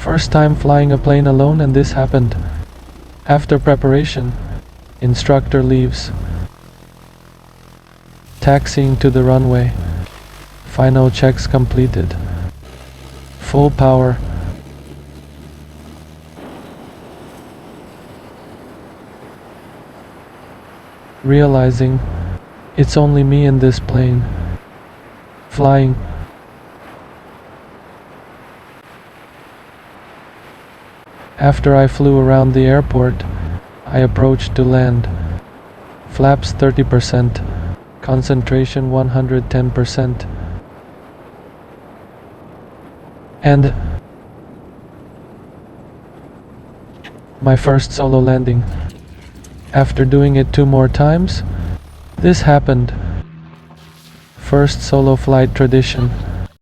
First time flying a plane alone, and this happened. After preparation, instructor leaves. Taxiing to the runway. Final checks completed. Full power. Realizing it's only me in this plane. Flying. After I flew around the airport, I approached to land. Flaps 30%, concentration 110%. And my first solo landing. After doing it 2 more times, this happened. First solo flight tradition.